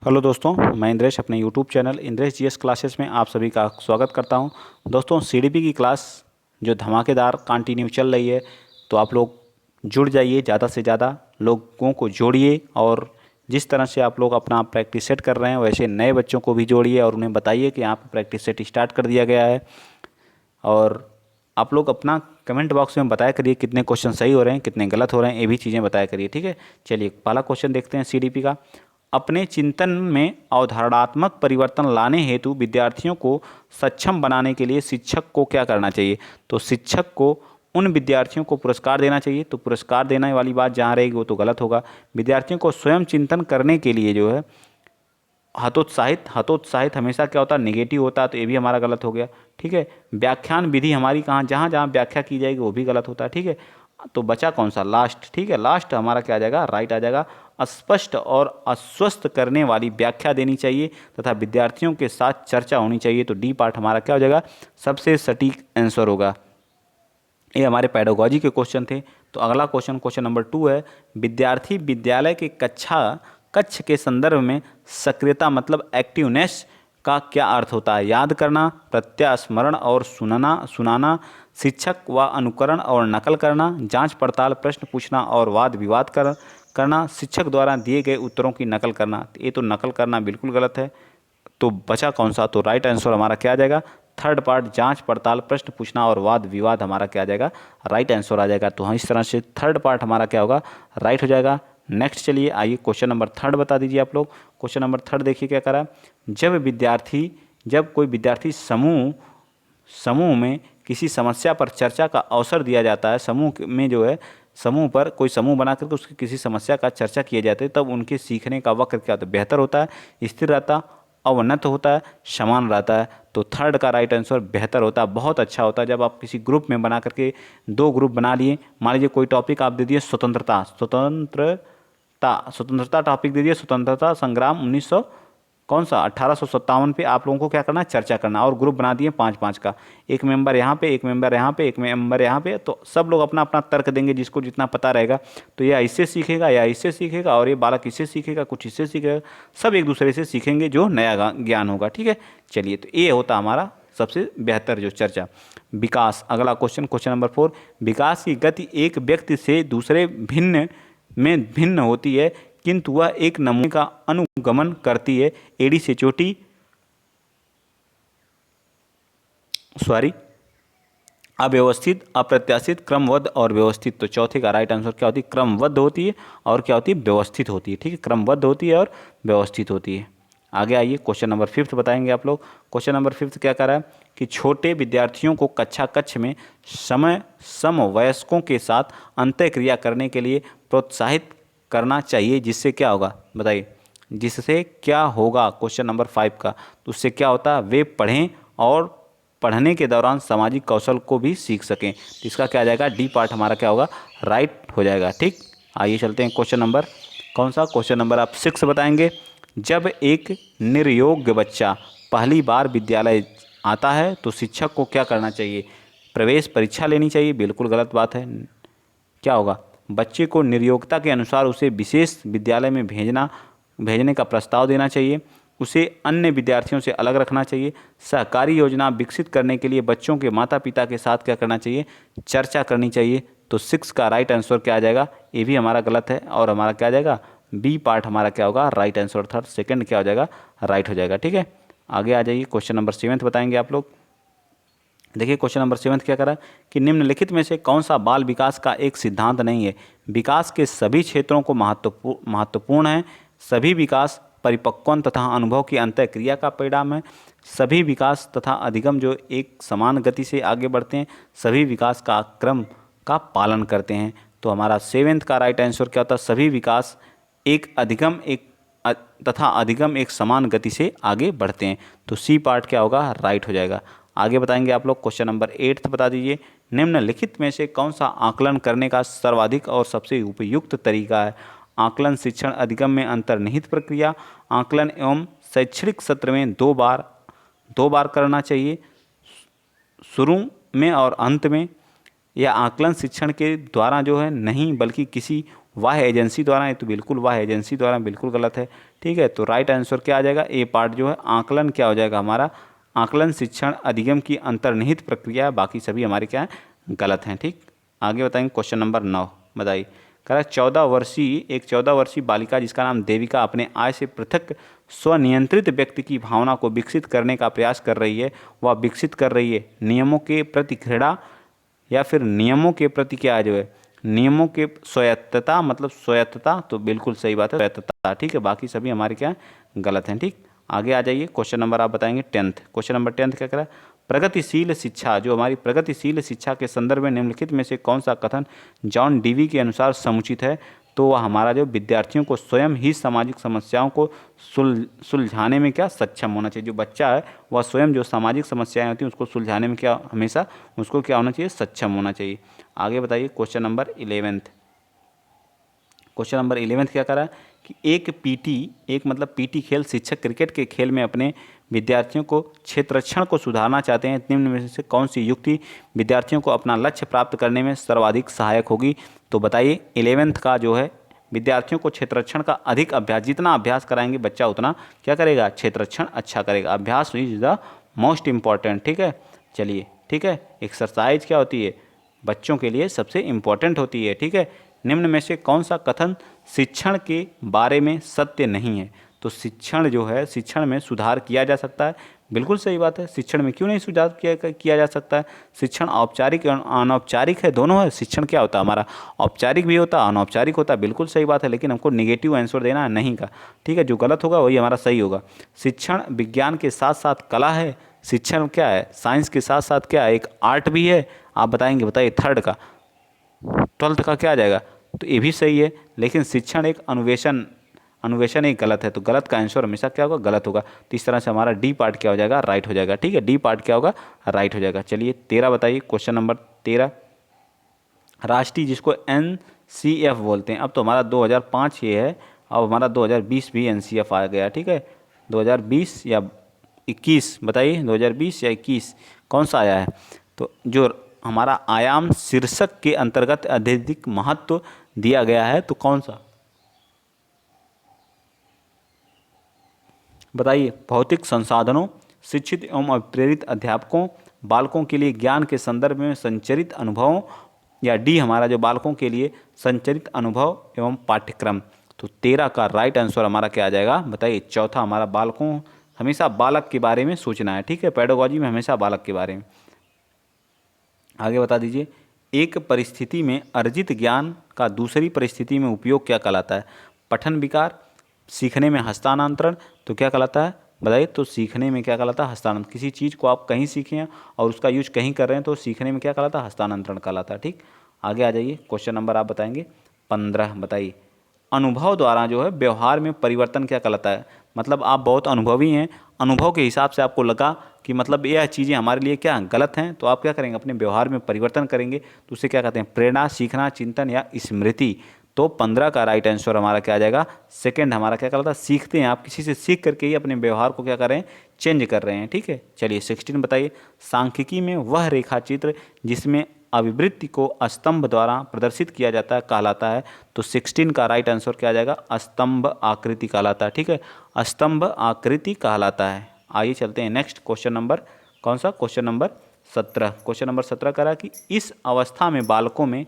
Hello दोस्तों, मैं इंद्रेश अपने YouTube channel Indresh GS classes में आप सभी का स्वागत करता हूं। दोस्तों, सीडीपी की क्लास जो धमाकेदार कंटिन्यू चल रही है, तो आप लोग जुड़ जाइए, ज़्यादा से ज़्यादा लोगों को जोड़िए। और जिस तरह से आप लोग अपना प्रैक्टिस सेट कर रहे हैं, वैसे नए बच्चों को भी जोड़िए और उन्हें बताइए कि यहाँ पर प्रैक्टिस सेट स्टार्ट कर दिया गया है। और आप लोग अपना कमेंट बॉक्स में बताया करिए कितने क्वेश्चन सही हो रहे हैं, कितने गलत हो रहे हैं, ये भी चीज़ें बताया करिए। ठीक है, चलिए पहला क्वेश्चन देखते हैं सीडीपी का। अपने चिंतन में अवधारणात्मक परिवर्तन लाने हेतु विद्यार्थियों को सक्षम बनाने के लिए शिक्षक को क्या करना चाहिए? तो शिक्षक को उन विद्यार्थियों को पुरस्कार देना चाहिए। तो पुरस्कार देने वाली बात जहाँ रहेगी वो तो गलत होगा। विद्यार्थियों को स्वयं चिंतन करने के लिए जो है हतोत्साहित हतोत्साहित हमेशा क्या होता है, नेगेटिव होता है, तो ये भी हमारा गलत हो गया। ठीक है, व्याख्यान विधि हमारी कहाँ, जहाँ जहाँ व्याख्या की जाएगी वो भी गलत होता है। ठीक है, तो बचा कौन सा? लास्ट। ठीक है, लास्ट हमारा क्या आ जाएगा? राइट आ जाएगा। स्पष्ट और आश्वस्त करने वाली व्याख्या देनी चाहिए तथा विद्यार्थियों के साथ चर्चा होनी चाहिए। तो डी पार्ट हमारा क्या हो जाएगा? सबसे सटीक आंसर होगा। ये हमारे पेडागोजी के क्वेश्चन थे। तो अगला क्वेश्चन, क्वेश्चन नंबर 2 है, विद्यार्थी विद्यालय के कक्ष के संदर्भ में सक्रियता मतलब एक्टिवनेस का क्या अर्थ होता है? याद करना, प्रत्यास्मरण और सुनाना, शिक्षक व अनुकरण और नकल करना, जांच पड़ताल, प्रश्न पूछना और वाद विवाद करना, शिक्षक द्वारा दिए गए उत्तरों की नकल करना। ये तो नकल करना बिल्कुल गलत है। तो बचा कौन सा? तो राइट आंसर हमारा क्या आ जाएगा? थर्ड पार्ट, जांच पड़ताल, प्रश्न पूछना और वाद विवाद हमारा क्या आ जाएगा? राइट आंसर आ जाएगा। तो हाँ, इस तरह से थर्ड पार्ट हमारा क्या होगा? राइट हो जाएगा। नेक्स्ट चलिए, आइए क्वेश्चन नंबर थर्ड बता दीजिए आप लोग। क्वेश्चन नंबर थर्ड देखिए क्या करा। जब कोई विद्यार्थी समूह में किसी समस्या पर चर्चा का अवसर दिया जाता है, समूह में जो है, समूह पर कोई समूह बना करके उसकी किसी समस्या का चर्चा किए जाते हैं, तब उनके सीखने का वक्र क्या होता है? बेहतर होता है, स्थिर रहता, अवनत होता है, समान रहता है। तो थर्ड का राइट आंसर बेहतर होता है, बहुत अच्छा होता है। जब आप किसी ग्रुप में बना करके दो ग्रुप बना लिए, मान लीजिए कोई टॉपिक आप दे दिए स्वतंत्रता टॉपिक दे दिए, स्वतंत्रता संग्राम 1900 कौन सा 1857 पे आप लोगों को क्या करना है? चर्चा करना। और ग्रुप बना दिए 5-5 का, एक मेंबर यहाँ पे, एक मेंबर यहाँ पे, एक मेंबर यहाँ पे। तो सब लोग अपना अपना तर्क देंगे, जिसको जितना पता रहेगा। तो यह इससे सीखेगा, या इससे सीखेगा, और ये बालक इससे सीखेगा, कुछ इससे सीखेगा, सब एक दूसरे से सीखेंगे, जो नया ज्ञान होगा। ठीक है, चलिए, तो ये होता हमारा सबसे बेहतर जो चर्चा। विकास, अगला क्वेश्चन, क्वेश्चन नंबर 4, विकास की गति एक व्यक्ति से दूसरे भिन्न होती है, किंतु वह एक नमूने का अनुगमन करती है। एड़ी से चोटी, अव्यवस्थित, अप्रत्याशित, क्रमबद्ध और व्यवस्थित। तो चौथे का राइट आंसर क्या होती है? क्रमबद्ध होती है और क्या होती है? व्यवस्थित होती है। ठीक है, क्रमबद्ध होती है और व्यवस्थित होती है। आगे आइए, क्वेश्चन नंबर 5 बताएंगे आप लोग। क्वेश्चन नंबर 5 क्या कर रहा है कि छोटे विद्यार्थियों को कक्ष में समवयस्कों के साथ अंतःक्रिया करने के लिए प्रोत्साहित करना चाहिए, जिससे क्या होगा? बताइए, जिससे क्या होगा? क्वेश्चन नंबर 5 का, तो उससे क्या होता है? वे पढ़ें और पढ़ने के दौरान सामाजिक कौशल को भी सीख सकें। तो इसका क्या आ जाएगा? डी पार्ट हमारा क्या होगा? राइट हो जाएगा। ठीक, आइए चलते हैं क्वेश्चन नंबर, कौन सा क्वेश्चन नंबर आप 6 बताएंगे। जब एक निर्योग्य बच्चा पहली बार विद्यालय आता है तो शिक्षक को क्या करना चाहिए? प्रवेश परीक्षा लेनी चाहिए। बिल्कुल गलत बात है। क्या होगा? बच्चे को निर्योग्यता के अनुसार उसे विशेष विद्यालय में भेजने का प्रस्ताव देना चाहिए। उसे अन्य विद्यार्थियों से अलग रखना चाहिए। सहकारी योजना विकसित करने के लिए बच्चों के माता पिता के साथ क्या करना चाहिए? चर्चा करनी चाहिए। तो 6 का राइट आंसर क्या आ जाएगा? ये भी हमारा गलत है, और हमारा क्या आ जाएगा? बी पार्ट हमारा क्या होगा? Right answer. थर्ड सेकंड क्या हो जाएगा? राइट हो जाएगा। ठीक है, आगे आ जाइए, क्वेश्चन नंबर 7 बताएंगे आप लोग। देखिए, क्वेश्चन नंबर 7 क्या करा कि निम्नलिखित में से कौन सा बाल विकास का एक सिद्धांत नहीं है? विकास के सभी क्षेत्रों को महत्वपूर्ण है। सभी विकास परिपक्वन तथा अनुभव की अंतःक्रिया का परिणाम है। सभी विकास तथा अधिगम जो एक समान गति से आगे बढ़ते हैं, सभी विकास का क्रम का पालन करते हैं। तो हमारा 7 का राइट आंसर क्या होता है? सभी विकास तथा अधिगम एक समान गति से आगे बढ़ते हैं। तो सी पार्ट क्या होगा? राइट हो जाएगा। आगे बताएंगे आप लोग। क्वेश्चन नंबर 8 बता दीजिए, निम्नलिखित में से कौन सा आकलन करने का सर्वाधिक और सबसे उपयुक्त तरीका है? आकलन, शिक्षण, अधिगम में अंतर्निहित प्रक्रिया, आकलन एवं शैक्षणिक सत्र में दो बार करना चाहिए, शुरू में और अंत में, या आकलन शिक्षण के द्वारा जो है नहीं बल्कि किसी वह एजेंसी द्वारा, ये तो बिल्कुल वह एजेंसी द्वारा बिल्कुल गलत है। ठीक है, तो राइट आंसर क्या आ जाएगा, ए पार्ट जो है आकलन क्या हो जाएगा हमारा, आकलन शिक्षण अधिगम की अंतर्निहित प्रक्रिया, बाकी सभी हमारे क्या है गलत हैं। ठीक, आगे बताएंगे क्वेश्चन नंबर 9, बताइए। कह रहा है 14 वर्षीय बालिका जिसका नाम देविका अपने आय से पृथक स्वनियंत्रित व्यक्ति की भावना को विकसित करने का प्रयास कर रही है। वह विकसित कर रही है नियमों के प्रति घृणा या फिर नियमों के प्रति क्या जो है, नियमों के स्वायत्तता, मतलब स्वायत्तता, तो बिल्कुल सही बात है स्वायत्तता। ठीक है, बाकी सभी हमारे क्या गलत हैं। ठीक, आगे आ जाइए, क्वेश्चन नंबर आप बताएंगे 10th। क्वेश्चन नंबर 10th क्या कह रहा है, प्रगतिशील शिक्षा, जो हमारी प्रगतिशील शिक्षा के संदर्भ में निम्नलिखित में से कौन सा कथन जॉन डीवी के अनुसार समुचित है। तो वह हमारा जो विद्यार्थियों को स्वयं ही सामाजिक समस्याओं को सुलझाने में क्या सक्षम होना चाहिए। जो बच्चा है वह स्वयं जो सामाजिक समस्याएं होती हैं उसको सुलझाने में क्या हमेशा उसको क्या होना चाहिए, सक्षम होना चाहिए। आगे बताइए question number 11th। Question number 11th क्या कर रहा है कि एक मतलब पीटी खेल शिक्षक क्रिकेट के खेल में अपने विद्यार्थियों को क्षेत्ररक्षण को सुधारना चाहते हैं। निम्न में से कौन सी युक्ति विद्यार्थियों को अपना लक्ष्य प्राप्त करने में सर्वाधिक सहायक होगी। तो बताइए 11th का जो है विद्यार्थियों को क्षेत्ररक्षण का अधिक अभ्यास, जितना अभ्यास कराएंगे बच्चा उतना क्या करेगा, क्षेत्ररक्षण अच्छा करेगा। अभ्यास इज द मोस्ट इम्पॉर्टेंट। ठीक है, चलिए ठीक है, एक्सरसाइज क्या होती है बच्चों के लिए सबसे इम्पॉर्टेंट होती है। ठीक है, निम्न में से कौन सा कथन शिक्षण के बारे में सत्य नहीं है। तो शिक्षण जो है, शिक्षण में सुधार किया जा सकता है, बिल्कुल सही बात है। शिक्षण में क्यों नहीं सुधार किया जा सकता है। शिक्षण औपचारिक अनौपचारिक है, दोनों है। शिक्षण क्या होता है हमारा, औपचारिक भी होता है अनौपचारिक होता है, बिल्कुल सही बात है। लेकिन हमको निगेटिव आंसर देना है नहीं का। ठीक है, जो गलत होगा वही हमारा सही होगा। शिक्षण विज्ञान के साथ साथ कला है। शिक्षण क्या है, साइंस के साथ साथ क्या है, एक आर्ट भी है। आप बताएंगे, बताइए 3rd का 12th का क्या आ जाएगा। तो ये भी सही है, लेकिन शिक्षण एक अन्वेषण एक गलत है। तो गलत का आंसर हमेशा क्या होगा, गलत होगा। तो इस तरह से हमारा डी पार्ट क्या हो जाएगा, राइट हो जाएगा। ठीक है, डी पार्ट क्या होगा, राइट हो जाएगा। चलिए 13 बताइए, क्वेश्चन नंबर 13। राष्ट्रीय जिसको NCF बोलते हैं, अब तो हमारा 2005 ये है, अब हमारा 2020 भी NCF आ गया। ठीक है, 2020 या 21 बताइए, 2020 या 21 कौन सा आया है। तो जो हमारा आयाम शीर्षक के अंतर्गत अत्यधिक महत्व दिया गया है, तो कौन सा बताइए। भौतिक संसाधनों, शिक्षित एवं अप्रेरित अध्यापकों, बालकों के लिए ज्ञान के संदर्भ में संचरित अनुभवों, या डी हमारा जो बालकों के लिए संचरित अनुभव एवं पाठ्यक्रम। तो 13 का राइट आंसर हमारा क्या आ जाएगा, बताइए। चौथा हमारा बालकों, हमेशा बालक के बारे में सोचना है। ठीक है, पेडागोजी में हमेशा बालक के बारे में। आगे बता दीजिए, एक परिस्थिति में अर्जित ज्ञान का दूसरी परिस्थिति में उपयोग क्या कहलाता है। पठन विकार, सीखने में हस्तांतरण, तो क्या कहलाता है बताइए। तो सीखने में क्या कहलाता है, हस्तांतरण। किसी चीज़ को आप कहीं सीखे हैं और उसका यूज कहीं कर रहे हैं, तो सीखने में क्या कहलाता है, हस्तांतरण कहलाता है। ठीक, आगे आ जाइए, क्वेश्चन नंबर आप बताएंगे 15। बताइए, अनुभव द्वारा जो है व्यवहार में परिवर्तन क्या कहलाता है। मतलब आप बहुत अनुभवी हैं, अनुभव के हिसाब से आपको लगा कि मतलब यह चीज़ें हमारे लिए क्या गलत हैं, तो आप क्या करेंगे, अपने व्यवहार में परिवर्तन करेंगे। तो उसे क्या कहते हैं, प्रेरणा, सीखना, चिंतन या स्मृति। तो 15 का राइट आंसर हमारा क्या आ जाएगा, सेकंड हमारा क्या कहलाता है, सीखते हैं। आप किसी से सीख करके ही अपने व्यवहार को क्या कर रहे हैं, चेंज कर रहे हैं। ठीक है, चलिए 16 बताइए। सांख्यिकी में वह रेखा चित्र जिसमें अभिवृत्ति को स्तंभ द्वारा प्रदर्शित किया जाता है कहलाता है। तो 16 का राइट आंसर क्या आ जाएगा, स्तंभ आकृति कहलाता है। ठीक है, स्तंभ आकृति कहलाता है। आइए चलते हैं नेक्स्ट क्वेश्चन नंबर, कौन सा, क्वेश्चन नंबर 17। क्वेश्चन नंबर 17 करा कि इस अवस्था में बालकों में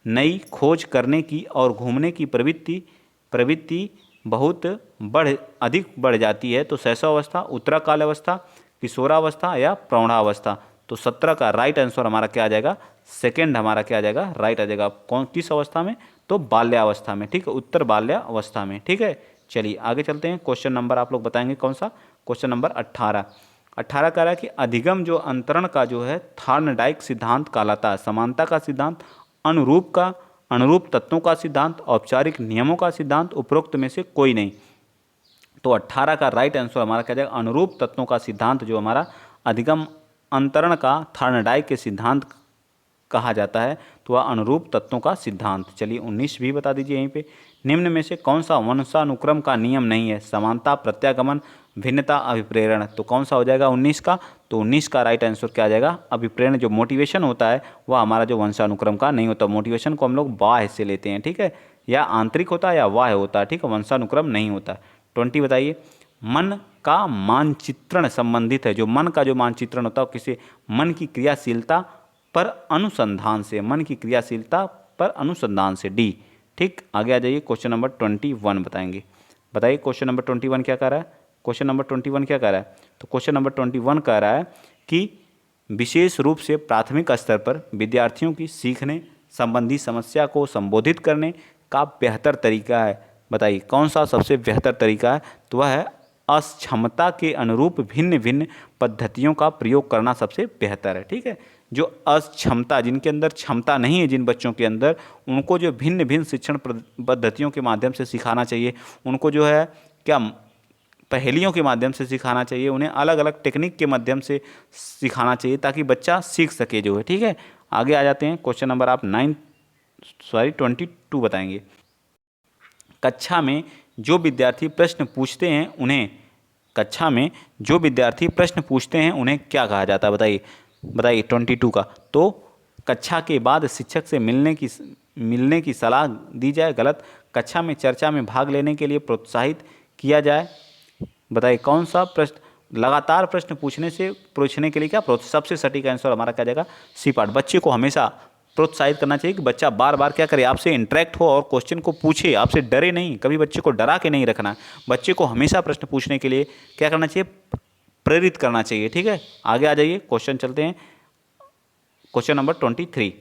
नई खोज करने की और घूमने की प्रवृत्ति बहुत अधिक बढ़ जाती है। तो शैशवावस्था, उत्तराकाल अवस्था, किशोरावस्था या प्रौढ़ावस्था। तो 17 का राइट आंसर हमारा क्या आ जाएगा, सेकंड हमारा क्या आ जाएगा, राइट आ जाएगा। कौन किस अवस्था में, तो बाल्यावस्था में। ठीक है, उत्तर बाल्यावस्था में। ठीक है, चलिए आगे चलते हैं। क्वेश्चन नंबर आप लोग बताएंगे कौन सा, क्वेश्चन नंबर 18। 18 कह रहा है कि अधिगम जो अंतरण का जो है थॉर्नडाइक सिद्धांत कहलाता है। समानता का सिद्धांत, अनुरूप तत्वों का सिद्धांत, औपचारिक नियमों का सिद्धांत, उपरोक्त में से कोई नहीं। तो 18 का राइट आंसर हमारा क्या जाएगा, अनुरूप तत्वों का सिद्धांत जो हमारा अधिगम अंतरण का थॉर्नडाइक के सिद्धांत कहा जाता है। तो वह अनुरूप तत्वों का सिद्धांत। चलिए 19 भी बता दीजिए यहीं पे। निम्न में से कौन सा वंशानुक्रम का नियम नहीं है। समानता, प्रत्यागमन, भिन्नता, अभिप्रेरण। तो कौन सा हो जाएगा 19 का, तो 19 का राइट आंसर क्या आ जाएगा, अभिप्रेरण। जो मोटिवेशन होता है वह हमारा जो वंशानुक्रम का नहीं होता। मोटिवेशन को हम लोग बाह्य से लेते हैं। ठीक है, या आंतरिक होता है या बाह्य होता है, ठीक है, वंशानुक्रम नहीं होता। 20 बताइए, मन का मानचित्रण संबंधित है, जो मन का जो मानचित्रण होता है वो किसी मन की क्रियाशीलता पर अनुसंधान से, मन की क्रियाशीलता पर अनुसंधान से, डी। ठीक, आगे आ जाइए, क्वेश्चन नंबर 21 बताएंगे। बताइए क्वेश्चन नंबर 21 क्या कह रहा है। क्वेश्चन नंबर 21 क्या कह रहा है, तो क्वेश्चन नंबर 21 कह रहा है कि विशेष रूप से प्राथमिक स्तर पर विद्यार्थियों की सीखने संबंधी समस्या को संबोधित करने का बेहतर तरीका है। बताइए कौन सा सबसे बेहतर तरीका है, तो वह है अक्षमता के अनुरूप भिन्न भिन्न पद्धतियों का प्रयोग करना सबसे बेहतर है। ठीक है, जो अक्षमता, जिनके अंदर क्षमता नहीं है, जिन बच्चों के अंदर, उनको जो भिन्न भिन्न शिक्षण पद्धतियों के माध्यम से सिखाना चाहिए। उनको जो है क्या पहेलियों के माध्यम से सिखाना चाहिए, उन्हें अलग अलग टेक्निक के माध्यम से सिखाना चाहिए ताकि बच्चा सीख सके जो है। ठीक है, आगे आ जाते हैं, क्वेश्चन नंबर आप 22 बताएंगे। कक्षा में जो विद्यार्थी प्रश्न पूछते हैं उन्हें, कक्षा में जो विद्यार्थी प्रश्न पूछते हैं उन्हें क्या कहा जाता है। बताइए बताइए 22 का, तो कक्षा के बाद शिक्षक से मिलने की सलाह दी जाए, गलत। कक्षा में चर्चा में भाग लेने के लिए प्रोत्साहित किया जाए। बताइए कौन सा प्रश्न, लगातार प्रश्न पूछने के लिए क्या सबसे सटीक आंसर हमारा क्या जाएगा, सी पार्ट। बच्चे को हमेशा प्रोत्साहित करना चाहिए कि बच्चा बार बार क्या करे, आपसे इंटरेक्ट हो और क्वेश्चन को पूछे, आपसे डरे नहीं। कभी बच्चे को डरा के नहीं रखना है, बच्चे को हमेशा प्रश्न पूछने के लिए क्या करना चाहिए, प्रेरित करना चाहिए। ठीक है, आगे आ जाइए, क्वेश्चन चलते हैं। क्वेश्चन नंबर 23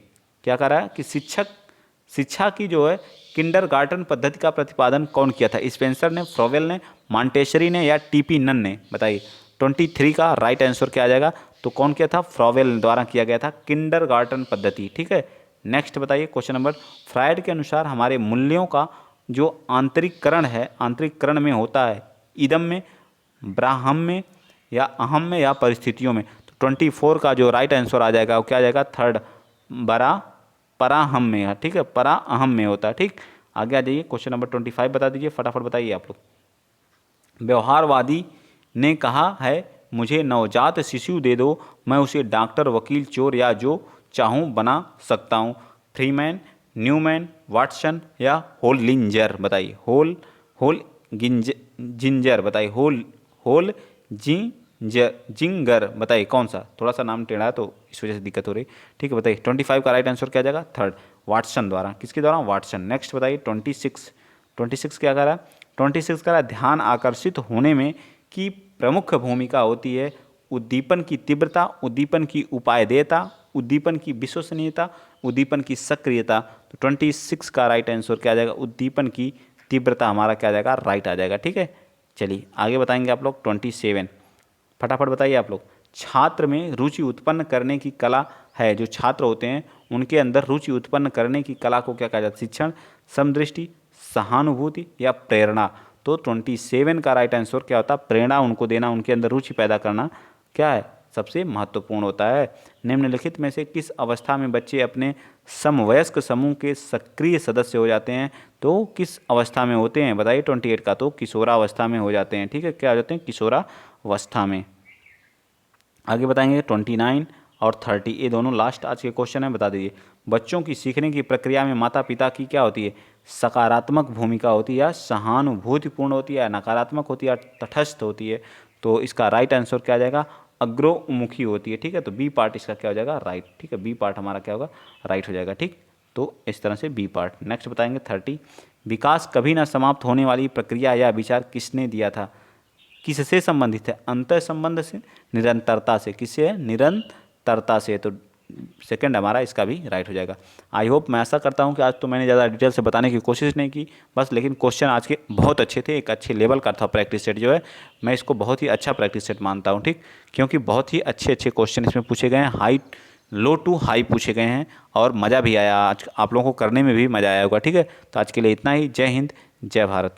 क्या कह रहा है कि शिक्षा की जो है किंडरगार्टन पद्धति का प्रतिपादन कौन किया था, स्पेंसर ने, फ्रोवेल ने, मॉन्टेसरी ने या टीपी नन ने। बताइए 23 का राइट आंसर क्या आ जाएगा, तो कौन किया था, फ्रोवेल द्वारा किया गया था किंडरगार्टन पद्धति। ठीक है, नेक्स्ट बताइए क्वेश्चन नंबर, फ्रायड के अनुसार हमारे मूल्यों का जो आंतरिककरण है, आंतरिककरण में होता है इदम में, ब्राह्म में या अहम में या परिस्थितियों में। तो 24 का जो राइट आंसर आ जाएगा वो क्या आ जाएगा, थर्ड, पराहम में है। ठीक है, पराअहम में होता है। ठीक, आगे आ जाइए, क्वेश्चन नंबर 25 बता दीजिए, फटाफट बताइए आप लोग। व्यवहारवादी ने कहा है मुझे नवजात शिशु दे दो, मैं उसे डॉक्टर, वकील, चोर या जो चाहूँ बना सकता हूँ। फ्रीमैन, न्यूमैन, वाटसन या होलिंजर। बताइए जिंजर। बताइए जिंगर। बताइए कौन सा, थोड़ा सा नाम टेढ़ा है तो इस वजह से दिक्कत हो रही। ठीक है, बताइए 25 का राइट आंसर क्या जाएगा, थर्ड, वाटसन द्वारा। किसके द्वारा, वाटसन। नेक्स्ट बताइए 26 क्या कह रहा है, 26 कह रहा है ध्यान आकर्षित होने में की प्रमुख भूमिका होती है उद्दीपन की तीव्रता, उद्दीपन की उपादेयता, उद्दीपन की विश्वसनीयता, उद्दीपन की सक्रियता। तो 26 का राइट आंसर क्या आ जाएगा, उद्दीपन की तीव्रता हमारा क्या आ जाएगा, राइट आ जाएगा। ठीक है, चलिए आगे बताएंगे आप लोग 27, फटाफट बताइए आप लोग। छात्र में रुचि उत्पन्न करने की कला है, जो छात्र होते हैं उनके अंदर रुचि उत्पन्न करने की कला को क्या कहा जाता है, शिक्षण, समदृष्टि, सहानुभूति या प्रेरणा। तो 27 का राइट आंसर क्या होता है, प्रेरणा उनको देना, उनके अंदर रुचि पैदा करना क्या है, सबसे महत्वपूर्ण होता है। निम्नलिखित में से किस अवस्था में बच्चे अपने समवयस्क समूह के सक्रिय सदस्य हो जाते हैं, तो किस अवस्था में होते हैं। बताइए 28 का, तो किशोरावस्था में हो जाते हैं। ठीक है, क्या हो जाते हैं, किशोरावस्था में। आगे बताएंगे 29 और 30, ये दोनों लास्ट आज के क्वेश्चन है, बता दीजिए। बच्चों की सीखने की प्रक्रिया में माता पिता की क्या होती है, सकारात्मक भूमिका होती है या सहानुभूतिपूर्ण होती है, नकारात्मक होती है या तटस्थ होती है। तो इसका राइट आंसर क्या आ जाएगा, अग्रोमुखी होती है। ठीक है, तो बी पार्ट इसका क्या हो जाएगा, राइट। ठीक है, बी पार्ट हमारा क्या होगा, राइट हो जाएगा। ठीक, तो इस तरह से बी पार्ट। नेक्स्ट बताएंगे 30, विकास कभी ना समाप्त होने वाली प्रक्रिया या विचार किसने दिया था, किससे संबंधित है, अंतर संबंध से, निरंतरता से। किससे है, निरंतरता से। तो सेकंड हमारा इसका भी राइट हो जाएगा। आई होप, मैं ऐसा करता हूँ कि आज तो मैंने ज़्यादा डिटेल से बताने की कोशिश नहीं की बस, लेकिन क्वेश्चन आज के बहुत अच्छे थे, एक अच्छे लेवल का था प्रैक्टिस सेट जो है, मैं इसको बहुत ही अच्छा प्रैक्टिस सेट मानता हूँ। ठीक, क्योंकि बहुत ही अच्छे अच्छे क्वेश्चन इसमें पूछे गए हैं, हाई लो टू हाई पूछे गए हैं और मज़ा भी आया, आज आप लोगों को करने में भी मज़ा आया होगा। ठीक है, तो आज के लिए इतना ही। जय हिंद, जय भारत।